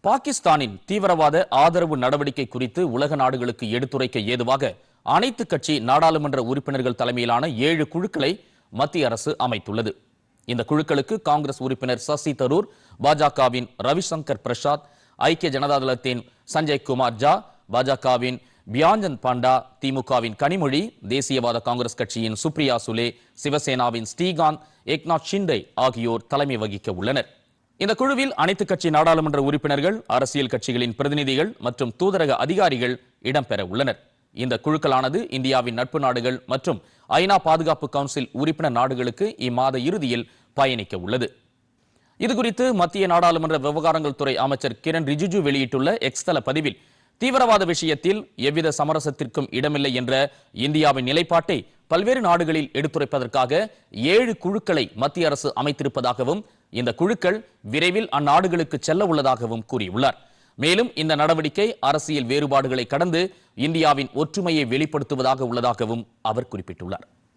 பாகிஸ்தானின் தீவிரவாத ஆதரவு நடவடிக்கை குறித்து உலக நாடுகளுக்கு எடுத்துரைக்க ஏதுவாக அனைத்து கட்சி நாடாளுமன்ற உறுப்பினர்கள் தலைமையிலான 7 குழுக்களை மத்திய அரசு அமைத்துள்ளது. இந்த குழுக்களுக்கு காங்கிரஸ் உறுப்பினர் சசி தரூர், பாஜகவின் ரவிசங்கர் பிரசாத், ஐக்கிய ஜனதா தளத்தின் சஞ்சய் குமார் ஜா, பாஜகவின் பியாஞ்சந்த் பாண்டா, திமுகவின் கனிமொழி, தேசியவாத காங்கிரஸ் கட்சியின் சுப்ரியா சுலே, சிவசேனாவின் ஸ்ரீகாந்த், ஏக்நாத் ஷிண்டே ஆகியோர் தலைமை வகிக்க உள்ளனர். இந்த குழுவில் அனைத்து கட்சி நாடாளுமன்ற உறுப்பினர்கள், அரசியல் கட்சிகளின் பிரதிநிதிகள் மற்றும் தூதரக அதிகாரிகள் இடம்பெற உள்ளனர். இந்த குழுக்களானது இந்தியாவின் நட்பு நாடுகள் மற்றும் ஐநா பாதுகாப்பு கவுன்சில் உறுப்பினர் நாடுகளுக்கு இம்மாத இறுதியில் பயணிக்க உள்ளது. இதுகுறித்து மத்திய நாடாளுமன்ற விவகாரங்கள் துறை அமைச்சர் கிரண் ரிஜிஜு வெளியிட்டுள்ள எக்ஸ் தள பதிவில், தீவிரவாத விஷயத்தில் எவ்வித சமரசத்திற்கும் இடமில்லை என்ற இந்தியாவின் நிலைப்பாட்டை பல்வேறு நாடுகளில் எடுத்துரைப்பதற்காக 7 குழுக்களை மத்திய அரசு அமைத்திருப்பதாகவும், இந்த குழுக்கள் விரைவில் அந்நாடுகளுக்கு செல்ல உள்ளதாகவும் கூறியுள்ளார். மேலும் இந்த நடவடிக்கை அரசியல் வேறுபாடுகளை கடந்து இந்தியாவின் ஒற்றுமையை வெளிப்படுத்துவதாக உள்ளதாகவும் அவர் குறிப்பிட்டுள்ளார்.